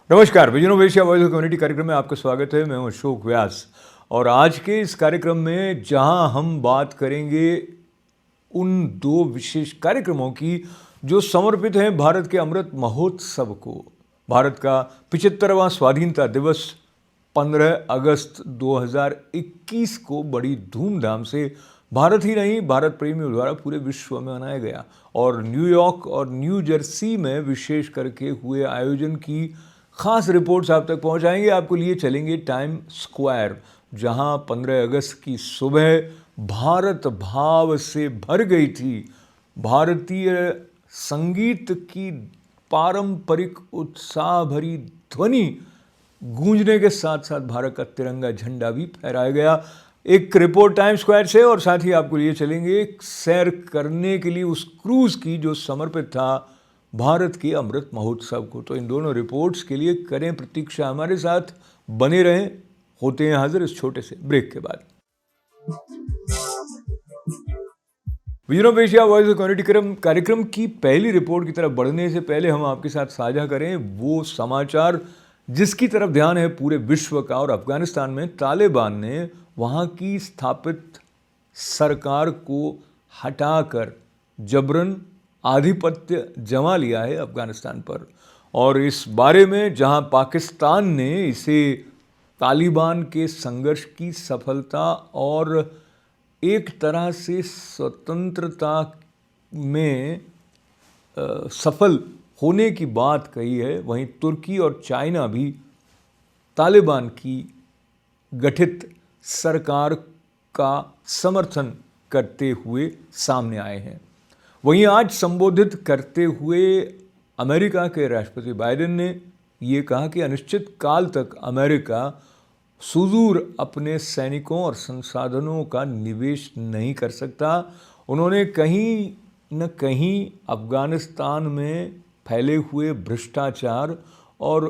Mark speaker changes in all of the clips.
Speaker 1: नमस्कार, vision of Asia voice of community कार्यक्रम में आपका स्वागत है। मैं हूं अशोक व्यास और आज के इस कार्यक्रम में जहां हम बात करेंगे उन दो विशेष कार्यक्रमों की जो समर्पित हैं भारत के अमृत महोत्सव को। भारत का 75वां स्वाधीनता दिवस 15 अगस्त 2021 को बड़ी धूमधाम से भारत ही नहीं, भारत प्रेमियों द्वारा पूरे विश्व में मनाया गया और न्यूयॉर्क और न्यू जर्सी में विशेष करके हुए आयोजन की खास रिपोर्ट्स आप तक पहुंचाएंगे। आपको लिए चलेंगे टाइम स्क्वायर, जहां 15 अगस्त की सुबह भारत भाव से भर गई थी। भारतीय संगीत की पारंपरिक उत्साह भरी ध्वनि गूंजने के साथ साथ भारत का तिरंगा झंडा भी फहराया गया। एक रिपोर्ट टाइम स्क्वायर से और साथ ही आपको लिए चलेंगे एक सैर करने के लिए उस क्रूज की जो समर्पित था भारत के अमृत महोत्सव को। तो इन दोनों रिपोर्ट्स के लिए करें प्रतीक्षा, हमारे साथ बने रहें। होते हैं हाजिर इस छोटे से ब्रेक के बाद। Vision of Asia voice of community कार्यक्रम की पहली रिपोर्ट की तरफ बढ़ने से पहले हम आपके साथ साझा करें वो समाचार जिसकी तरफ ध्यान है पूरे विश्व का। और अफगानिस्तान में तालिबान ने वहाँ की स्थापित सरकार को हटाकर जबरन आधिपत्य जमा लिया है अफगानिस्तान पर। और इस बारे में जहां पाकिस्तान ने इसे तालिबान के संघर्ष की सफलता और एक तरह से स्वतंत्रता में सफल होने की बात कही है, वहीं तुर्की और चाइना भी तालिबान की गठित सरकार का समर्थन करते हुए सामने आए हैं। वहीं आज संबोधित करते हुए अमेरिका के राष्ट्रपति बाइडेन ने ये कहा कि अनिश्चित काल तक अमेरिका सुदूर अपने सैनिकों और संसाधनों का निवेश नहीं कर सकता। उन्होंने कहीं न कहीं अफगानिस्तान में फैले हुए भ्रष्टाचार और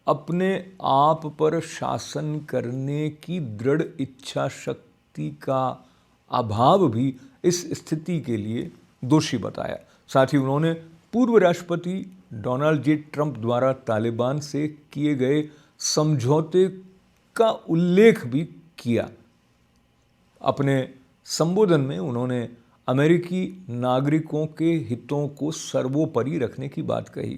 Speaker 1: अपने आप पर शासन करने की दृढ़ इच्छा शक्ति का अभाव भी इस स्थिति के लिए दोषी बताया। साथ ही उन्होंने पूर्व राष्ट्रपति डोनाल्ड जे ट्रंप द्वारा तालिबान से किए गए समझौते का उल्लेख भी किया। अपने संबोधन में उन्होंने अमेरिकी नागरिकों के हितों को सर्वोपरि रखने की बात कही।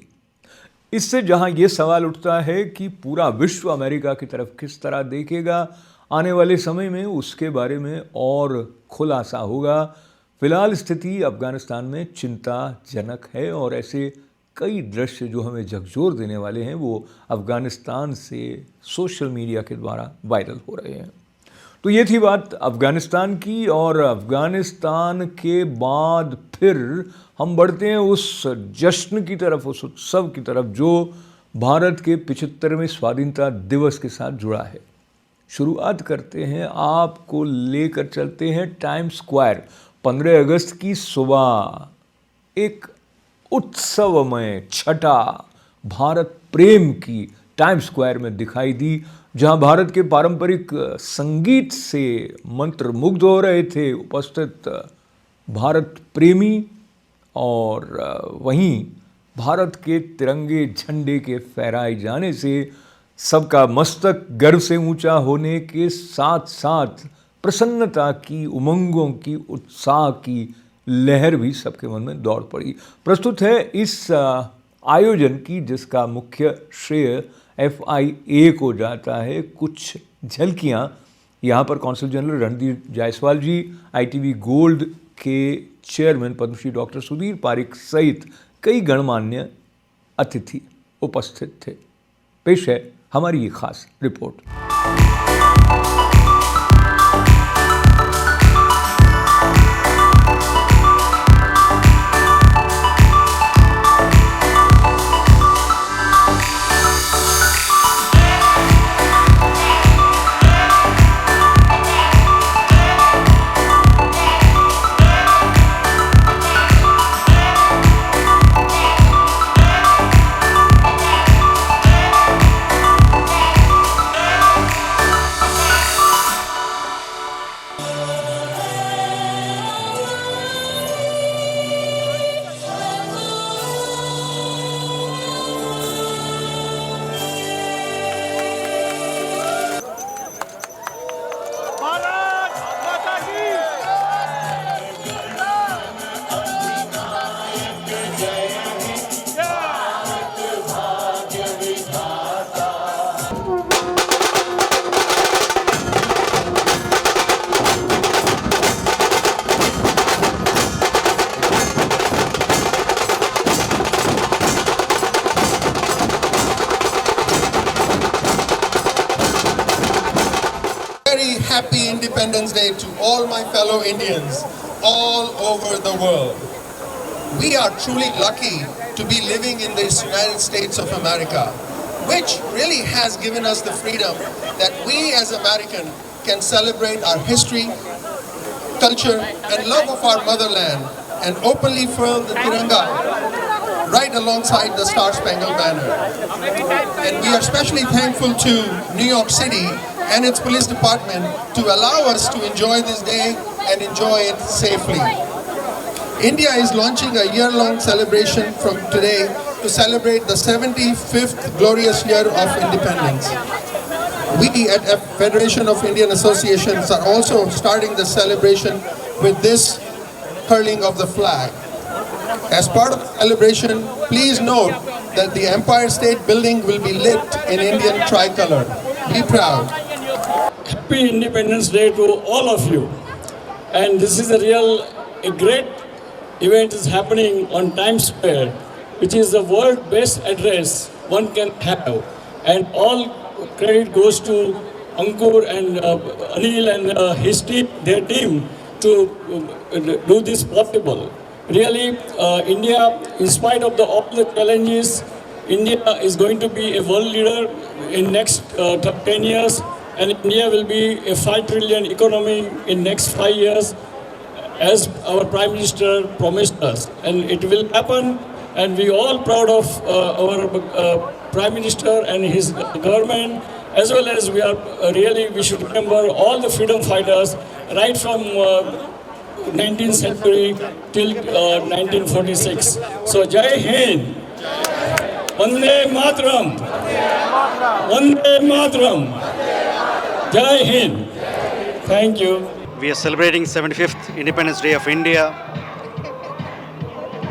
Speaker 1: इससे जहां ये सवाल उठता है कि पूरा विश्व अमेरिका की तरफ किस तरह देखेगा आने वाले समय में, उसके बारे में और खुलासा होगा। फिलहाल स्थिति अफगानिस्तान में चिंताजनक है और ऐसे कई दृश्य जो हमें झकझोर देने वाले हैं वो अफगानिस्तान से सोशल मीडिया के द्वारा वायरल हो रहे हैं। तो ये थी बात अफगानिस्तान की। और अफगानिस्तान के बाद फिर हम बढ़ते हैं उस जश्न की तरफ, उस उत्सव की तरफ जो भारत के 75वें स्वाधीनता दिवस के साथ जुड़ा है। शुरुआत करते हैं, आपको लेकर चलते हैं टाइम स्क्वायर। 15 अगस्त की सुबह एक उत्सवमय छटा भारत प्रेम की टाइम स्क्वायर में दिखाई दी, जहां भारत के पारंपरिक संगीत से मंत्रमुग्ध हो रहे थे उपस्थित भारत प्रेमी। और वहीं भारत के तिरंगे झंडे के फहराए जाने से सबका मस्तक गर्व से ऊंचा होने के साथ साथ प्रसन्नता की, उमंगों की, उत्साह की लहर भी सबके मन में दौड़ पड़ी। प्रस्तुत है इस आयोजन की जिसका मुख्य श्रेय FIA को जाता है। कुछ झलकियां यहाँ पर कौंसल जनरल रणधीर जायसवाल जी, ITV गोल्ड के चेयरमैन पद्मश्री डॉक्टर सुधीर पारिक सहित कई गणमान्य अतिथि उपस्थित थे। पेश है हमारी ये खास report.
Speaker 2: Happy Independence Day to all my fellow Indians all over the world. We are truly lucky to be living in this United States of America, which really has given us the freedom that we as Americans can celebrate our history, culture, and love of our motherland and openly furl the Tiranga right alongside the Star Spangled Banner. And we are especially thankful to New York City and its police department to allow us to enjoy this day and enjoy it safely. India is launching a year-long celebration from today to celebrate the 75th glorious year of independence. We at Federation of Indian Associations are also starting the celebration with this hurling of the flag. As part of the celebration, please note that the Empire State Building will be lit in Indian tricolor. Be proud.
Speaker 3: Happy Independence Day to all of you. And this is a great event is happening on Times Square, which is the world's best address one can have. And all credit goes to Ankur and Anil and his team, their team, to do this possible. Really, India, in spite of all the challenges, India is going to be a world leader in next 10 years. And India will be a 5 trillion economy in next 5 years, as our Prime Minister promised us. And it will happen, and we all proud of our Prime Minister and his government, as well as we are we should remember all the freedom fighters, right from 19th century till 1946. So Jai Hind, Vande Mataram, Vande Mataram. Jai Hind. Thank you.
Speaker 4: We are celebrating 75th Independence Day of India.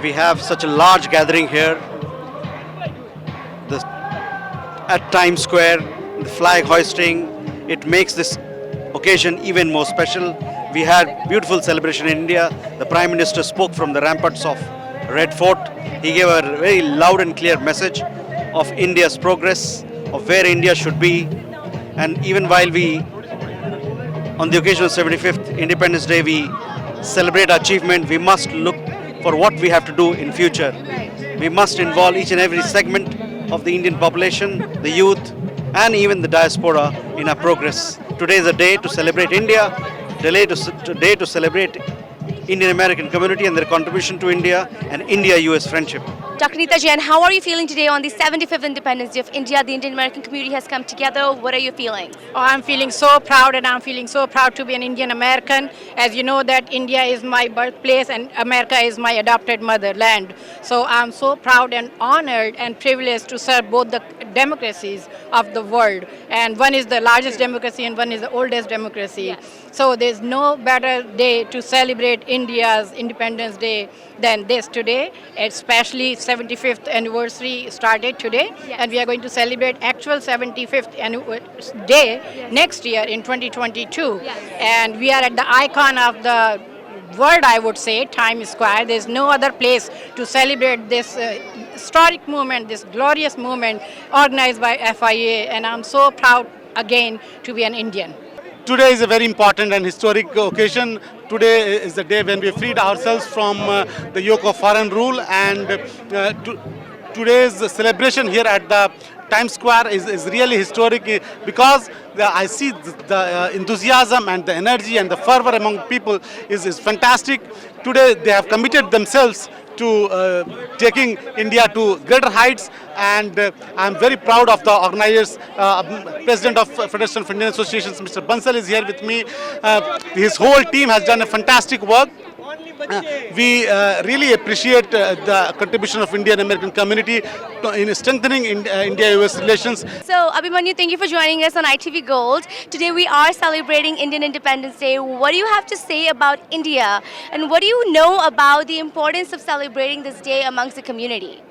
Speaker 4: We have such a large gathering here at Times Square, the flag hoisting. It makes this occasion even more special. We had beautiful celebration in India. The Prime Minister spoke from the ramparts of Red Fort. He gave a very loud and clear message of India's progress, of where India should be. And even while we, on the occasion of 75th Independence Day, we celebrate our achievement, we must look for what we have to do in future. We must involve each and every segment of the Indian population, the youth, and even the diaspora in our progress. Today is a day to celebrate India, today to celebrate Indian American community and their contribution to India and India-US friendship.
Speaker 5: Dr. Neeta Jain, how are you feeling today on the 75th Independence Day of India? The Indian American community has come together. What are you feeling?
Speaker 6: Oh, I'm feeling so proud, and I'm feeling so proud to be an Indian American. As you know that India is my birthplace and America is my adopted motherland. So I'm so proud and honored and privileged to serve both the democracies of the world. And one is the largest democracy and one is the oldest democracy.
Speaker 5: Yes.
Speaker 6: So there's no better day to celebrate India's Independence Day than this today, especially 75th anniversary started today.
Speaker 5: Yes.
Speaker 6: And we are going to celebrate actual 75th day next year in 2022.
Speaker 5: Yes.
Speaker 6: And we are at the icon of the world, I would say, Times Square. There's no other place to celebrate this historic movement, this glorious movement organized by FIA, and I'm so proud again to be an Indian.
Speaker 7: Today is a very important and historic occasion. Today is the day when we freed ourselves from the yoke of foreign rule, and today's celebration here at the Times Square is really historic because I see the enthusiasm and the energy and the fervor among people is fantastic. Today they have committed themselves to taking India to greater heights, and I'm very proud of the organizers. President of Federation of Indian Associations, Mr. Bansal, is here with me. His whole team has done a fantastic work. We really appreciate the contribution of Indian American community in strengthening India-US relations.
Speaker 5: So, Abhimanyu, thank you for joining us on ITV Gold. Today we are celebrating Indian Independence Day. What do you have to say about India? And what do you know about the importance of celebrating this day amongst the community?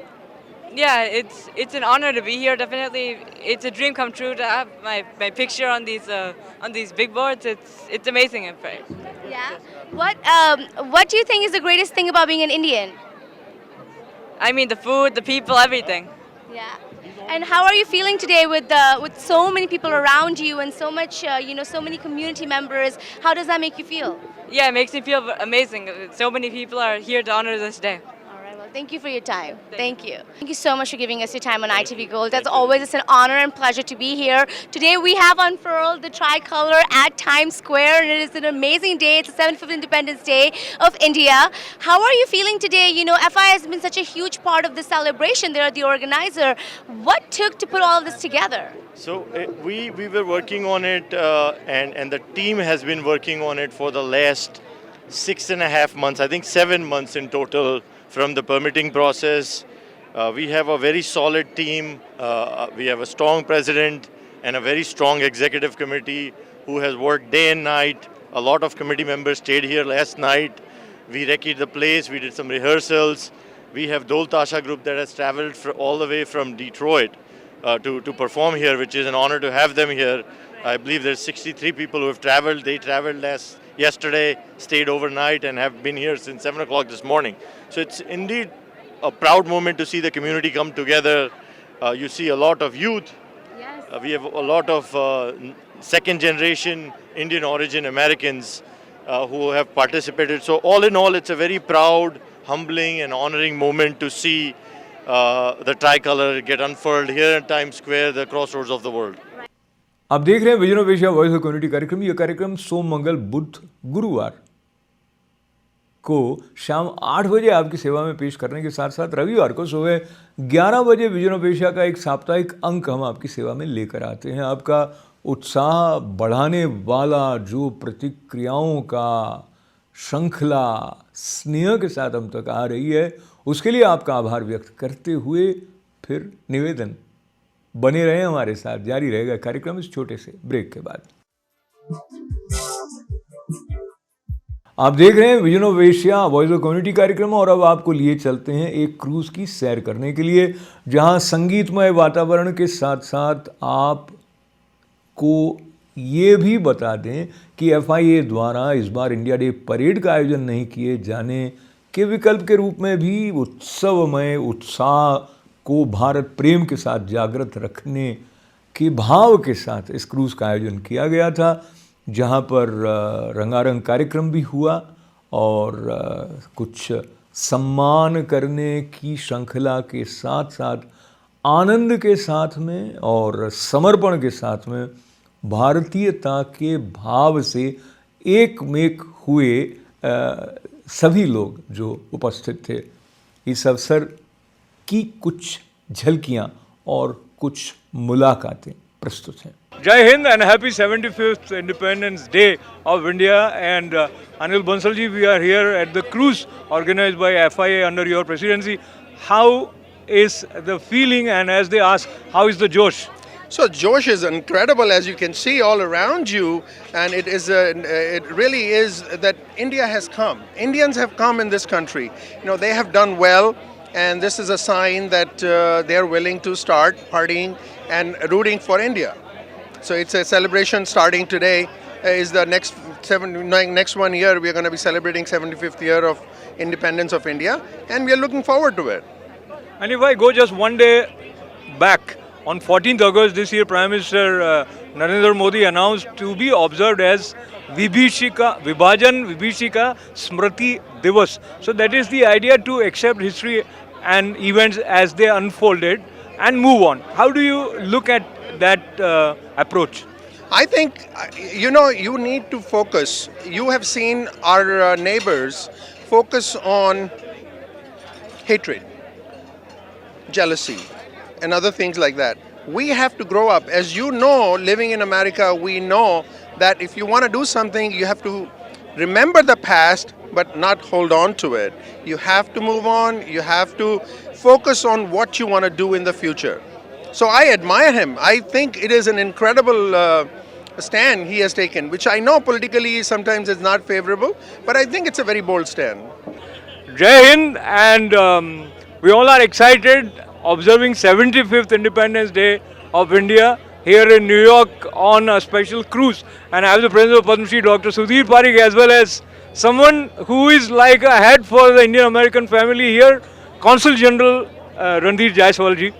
Speaker 8: Yeah, it's an honor to be here. Definitely, it's a dream come true to have my picture on these big boards. It's amazing, in fact.
Speaker 5: Yeah. What do you think is the greatest thing about being an Indian?
Speaker 8: I mean, the food, the people, everything.
Speaker 5: Yeah. And how are you feeling today with so many people around you and so much, so many community members? How does that make you feel?
Speaker 8: Yeah, it makes me feel amazing. So many people are here to honor this day.
Speaker 5: All right. Well, thank you for your time. Thank you. Thank you so much for giving us your time on ITV Gold. As always, it's an honor and pleasure to be here. Today we have unfurled the tricolor at Times Square, and it is an amazing day. It's the 75th Independence Day of India. How are you feeling today? You know, FI has been such a huge part of the celebration. They are the organizer. What took to put all of this together?
Speaker 9: So we were working on it, and the team has been working on it for the last 6.5 months, I think 7 months in total, from the permitting process. We have a very solid team. We have a strong president and a very strong executive committee who has worked day and night. A lot of committee members stayed here last night. We recce'd the place, we did some rehearsals. We have Dol Tasha group that has traveled all the way from Detroit to perform here, which is an honor to have them here. I believe there's 63 people who have traveled. They traveled yesterday, stayed overnight, and have been here since 7 o'clock this morning. So it's indeed a proud moment to see the community come together. You see a lot of youth.
Speaker 5: Yes.
Speaker 9: We have a lot of second generation Indian origin Americans who have participated. So all in all, it's a very proud, humbling and honoring moment to see the tricolor get unfurled here in Times Square, the crossroads of the world.
Speaker 1: आप देख रहे हैं vision of Asia voice of community कार्यक्रम। यह कार्यक्रम सोम, मंगल, बुध, गुरुवार को शाम 8 बजे आपकी सेवा में पेश करने के साथ साथ रविवार को सुबह 11 बजे विजन ऑफ एशिया का एक साप्ताहिक अंक हम आपकी सेवा में लेकर आते हैं। आपका उत्साह बढ़ाने वाला जो प्रतिक्रियाओं का श्रृंखला स्नेह के साथ हम तक आ रही है, उसके लिए आपका आभार व्यक्त करते हुए फिर निवेदन, बने रहे हमारे साथ, जारी रहेगा कार्यक्रम इस छोटे से ब्रेक के बाद। आप देख रहे हैं vision of Asia voice of community कार्यक्रम, और अब आपको लिए चलते हैं एक क्रूज की सैर करने के लिए, जहां संगीतमय वातावरण के साथ साथ आपको ये भी बता दें कि FIA द्वारा इस बार इंडिया डे परेड का आयोजन नहीं किए जाने के विकल्प के रूप में भी उत्सवमय उत्साह को भारत प्रेम के साथ जागृत रखने के भाव के साथ इस क्रूज का आयोजन किया गया था, जहां पर रंगारंग कार्यक्रम भी हुआ और कुछ सम्मान करने की श्रृंखला के साथ साथ आनंद के साथ में और समर्पण के साथ में भारतीयता के भाव से एकमेक हुए सभी लोग जो उपस्थित थे। इस अवसर की कुछ झलकियां और कुछ मुलाकातें प्रस्तुत हैं। जय हिंद and happy 75th independence day of India and Anil Bansal ji, we are here at the cruise organised by FIA under your presidency. How is the feeling, and as they ask, how is the Josh?
Speaker 2: So Josh is incredible, as you can see all around you, and it really is that India has come. Indians have come in this country. You know, they have done well, and this is a sign that they are willing to start partying and rooting for India. So it's a celebration starting today. Is the next next 1 year, we are going to be celebrating 75th year of independence of India, and we are looking forward to it.
Speaker 1: And if I go just one day back, on 14th August this year, Prime Minister Narendra Modi announced to be observed as Vibhajan Vibhishika Smriti Divas. So that is the idea, to accept history and events as they unfolded and move on. How do you look at that approach?
Speaker 2: I think, you need to focus. You have seen our neighbors focus on hatred, jealousy, and other things like that. We have to grow up. As you know, living in America, we know that if you want to do something, you have to remember the past but not hold on to it. You have to move on. You have to focus on what you want to do in the future. So I admire him. I think it is an incredible stand he has taken, which I know politically sometimes is not favorable, but I think it's a very bold stand.
Speaker 1: Jai Hind, and we all are excited observing 75th Independence Day of India here in New York on a special cruise. And I have the presence of Padma Shri Dr. Sudhir Parikh, as well as someone who is like a head for the Indian American family here, Consul General Ranveer Jaiswal ji.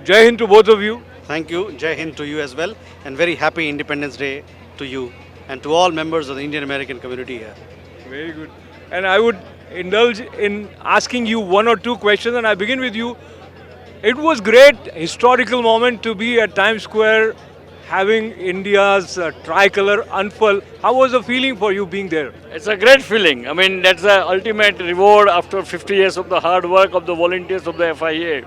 Speaker 1: Jai Hind to both of you.
Speaker 4: Thank you. Jai Hind to you as well. And very happy Independence Day to you and to all members of the Indian American community here.
Speaker 1: Very good. And I would indulge in asking you one or two questions, and I begin with you. It was great historical moment to be at Times Square having India's tricolor unfurl. How was the feeling for you being there?
Speaker 3: It's a great feeling. I mean, that's the ultimate reward after 50 years of the hard work of the volunteers of the FIA.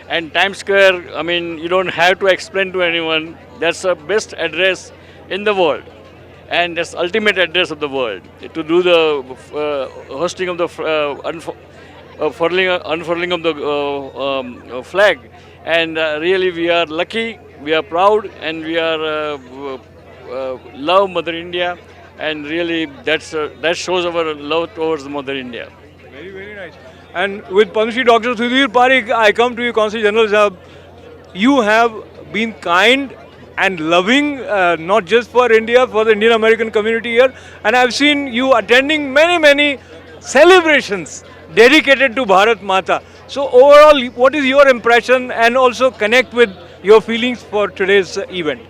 Speaker 3: And Times Square, I mean, you don't have to explain to anyone. That's the best address in the world. And that's the ultimate address of the world. To do the hosting of the unfurling of the flag. And really we are lucky, we are proud, and we are love Mother India. And really that shows our love towards Mother India.
Speaker 1: Very, very nice. And with Padma Shri Dr. Sudhir Parikh, I come to you, Consul General Sahab. You have been kind and loving, not just for India, for the Indian American community here. And I've seen you attending many, many celebrations dedicated to Bharat Mata. So overall, what is your impression, and also connect with your feelings for today's event?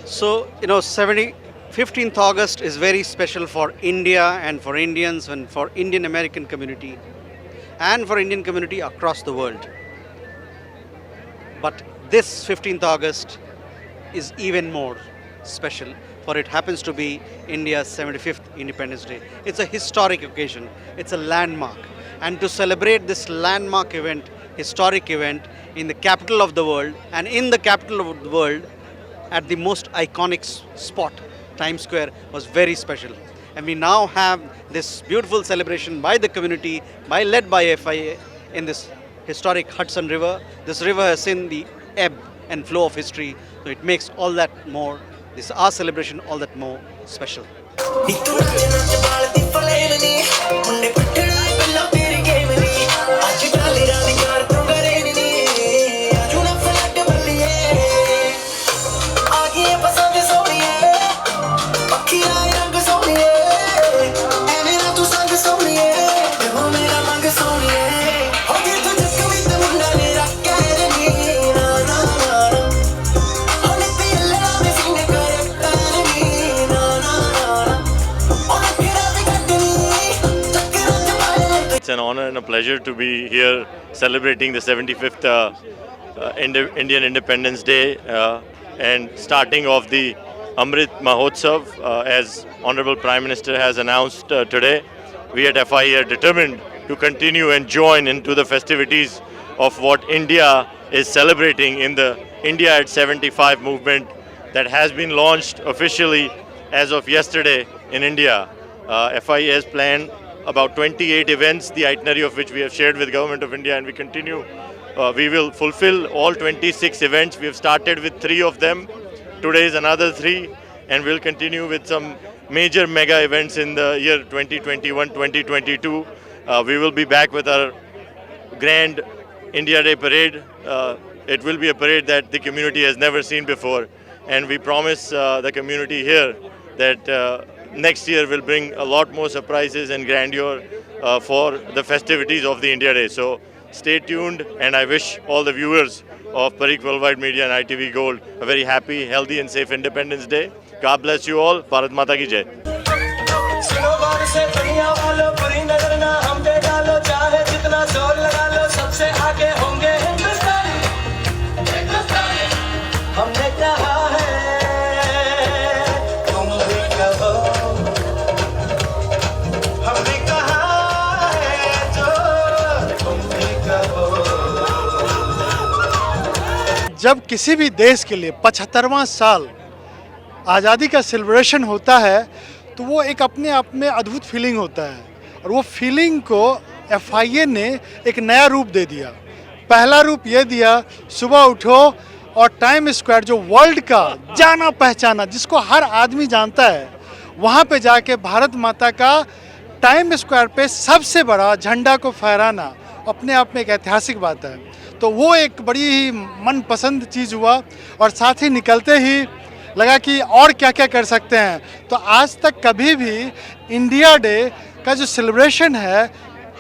Speaker 4: So, 15th August is very special for India and for Indians and for Indian American community and for Indian community across the world. But this 15th August is even more special, for it happens to be India's 75th Independence Day. It's a historic occasion. It's a landmark. And to celebrate this landmark event, historic event, in the capital of the world, and in the capital of the world, at the most iconic spot, Times Square, was very special. And we now have this beautiful celebration by the community, led by FIA, in this historic Hudson River. This river has seen the ebb and flow of history, so it makes all that more, our celebration all that more special.
Speaker 9: It's an honor and a pleasure to be here celebrating the 75th Indian Independence Day and starting off the Amrit Mahotsav, as Honorable Prime Minister has announced today. We at FIA are determined to continue and join into the festivities of what India is celebrating in the India at 75 movement that has been launched officially as of yesterday in India. FIA has planned about 28 events, the itinerary of which we have shared with Government of India, and we continue. We will fulfill all 26 events. We have started with 3 of them. Today is another 3, and we'll continue with some major mega events in the year 2021-2022. We will be back with our grand India Day parade. It will be a parade that the community has never seen before, and we promise the community here that next year will bring a lot more surprises and grandeur for the festivities of the India Day. So stay tuned, and I wish all the viewers of Parikh Worldwide Media and ITV Gold a very happy, healthy and safe Independence Day. God bless you all. Bharat Mata ki Jai.
Speaker 10: हमने कहा है तुम भी कहो, हमने कहा है जो तुम भी कहो।
Speaker 7: जब किसी भी देश के लिए 75वां साल आज़ादी का सेलिब्रेशन होता है तो वो एक अपने आप में अद्भुत फीलिंग होता है, और वो फीलिंग को FIA ने एक नया रूप दे दिया। पहला रूप ये दिया, सुबह उठो और टाइम स्क्वायर जो वर्ल्ड का जाना पहचाना, जिसको हर आदमी जानता है, वहाँ पे जाके भारत माता का टाइम स्क्वायर पे सबसे बड़ा झंडा को फहराना अपने आप में एक ऐतिहासिक बात है। तो वो एक बड़ी ही मनपसंद चीज़ हुआ, और साथ ही निकलते ही लगा कि और क्या क्या कर सकते हैं। तो आज तक कभी भी इंडिया डे का जो सेलिब्रेशन है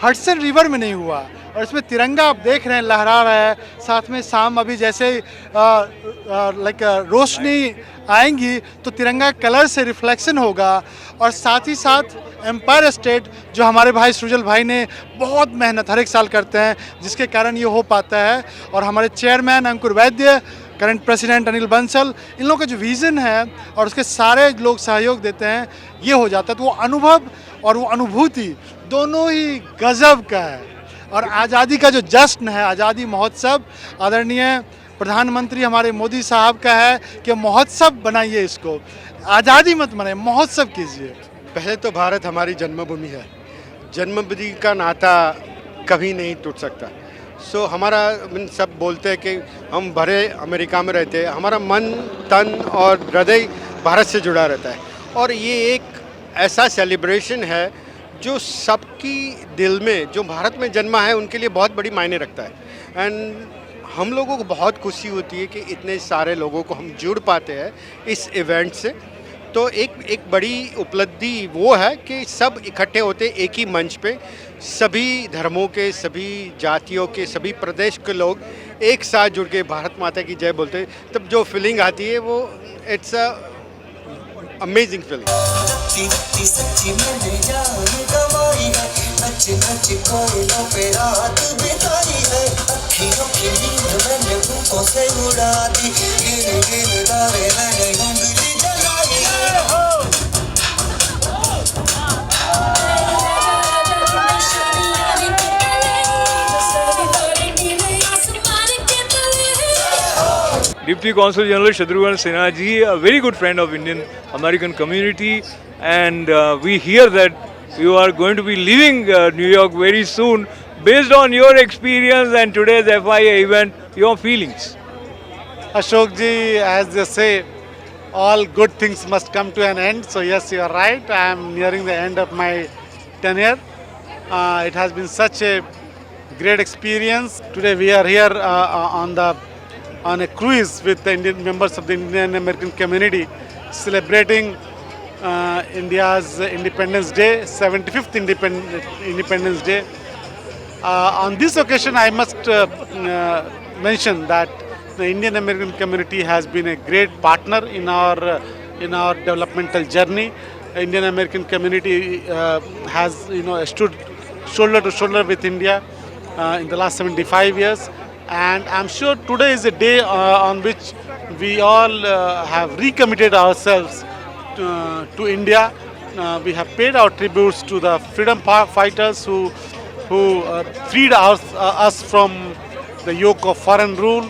Speaker 7: हडसन रिवर में नहीं हुआ, और इसमें तिरंगा आप देख रहे हैं लहरा रहा है। साथ में शाम अभी जैसे लाइक रोशनी आएंगी तो तिरंगा कलर से रिफ्लेक्शन होगा, और साथ ही साथ एम्पायर स्टेट जो हमारे भाई सृजल भाई ने बहुत मेहनत हर एक साल करते हैं, जिसके कारण ये हो पाता है। और हमारे चेयरमैन अंकुर वैद्य, करंट प्रेसिडेंट अनिल बंसल, इन लोगों का जो विज़न है और उसके सारे लोग सहयोग देते हैं, ये हो जाता है। तो वो अनुभव और वो अनुभूति दोनों ही गजब का है। और आज़ादी का जो जश्न है, आज़ादी महोत्सव, आदरणीय प्रधानमंत्री हमारे मोदी साहब का है कि महोत्सव बनाइए, इसको आज़ादी मत मनाइए, महोत्सव कीजिए।
Speaker 11: पहले तो भारत हमारी जन्मभूमि है, जन्मभूमि का नाता कभी नहीं टूट सकता। सो हमारा सब बोलते हैं कि हम भरे अमेरिका में रहते हैं, हमारा मन तन और हृदय भारत से जुड़ा रहता है। और ये एक ऐसा सेलिब्रेशन है जो सबकी दिल में, जो भारत में जन्मा है, उनके लिए बहुत बड़ी मायने रखता है। एंड हम लोगों को बहुत खुशी होती है कि इतने सारे लोगों को हम जुड़ पाते हैं इस इवेंट से। तो एक बड़ी उपलब्धि वो है कि सब इकट्ठे होते एक ही मंच पे, सभी धर्मों के, सभी जातियों के, सभी प्रदेश के लोग एक साथ जुड़ के भारत माता की जय बोलते हैं। तब जो फीलिंग आती है वो इट्स अ अमेजिंग फीलिंग।
Speaker 10: सच्ची मैंने जान गवाई है, नच नच कोयलों पे रात बिताई है, अखियों की नींद मैंने भूखों से उड़ा दी, गिन गिन दावे मैंने उंगली जलाई है।
Speaker 1: Deputy Consul General Shatrughan Sinha ji, a very good friend of Indian American community, and we hear that you are going to be leaving New York very soon. Based on your experience and today's FIA event, your feelings?
Speaker 7: Ashok ji, as they say, all good things must come to an end. So yes, you are right. I am nearing the end of my tenure. It has been such a great experience. Today we are here on a cruise with the Indian members of the Indian American community, celebrating India's Independence Day, 75th Independence Day. On this occasion, I must mention that the Indian American community has been a great partner in our developmental journey. Indian American community has stood shoulder to shoulder with India in the last 75 years. And I'm sure today is a day on which we all have recommitted ourselves to India. We have paid our tributes to the freedom fighters who freed us from the yoke of foreign rule.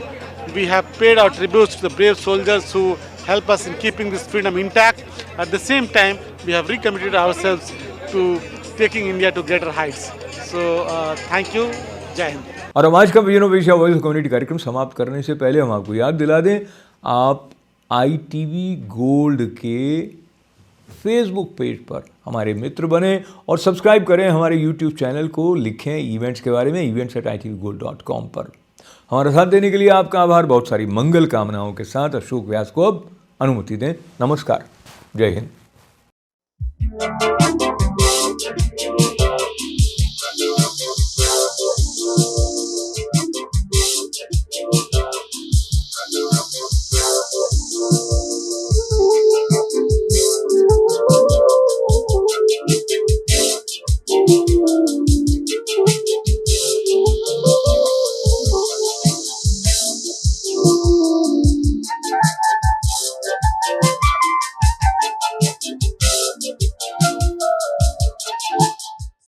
Speaker 7: We have paid our tributes to the brave soldiers who help us in keeping this freedom intact. At the same time, we have recommitted ourselves to taking India to greater heights. So, thank you. Jai Hind.
Speaker 1: और हम आज का vision Asia voice of community कार्यक्रम समाप्त करने से पहले हम आपको याद दिला दें, आप ITV गोल्ड के फेसबुक पेज पर हमारे मित्र बने और सब्सक्राइब करें हमारे यूट्यूब चैनल को, लिखें इवेंट्स के बारे में events@itvgold.com पर। हमारा साथ देने के लिए आपका आभार। बहुत सारी मंगल कामनाओं के साथ अशोक व्यास को अब अनुमति दें। नमस्कार, जय हिंद।
Speaker 10: है।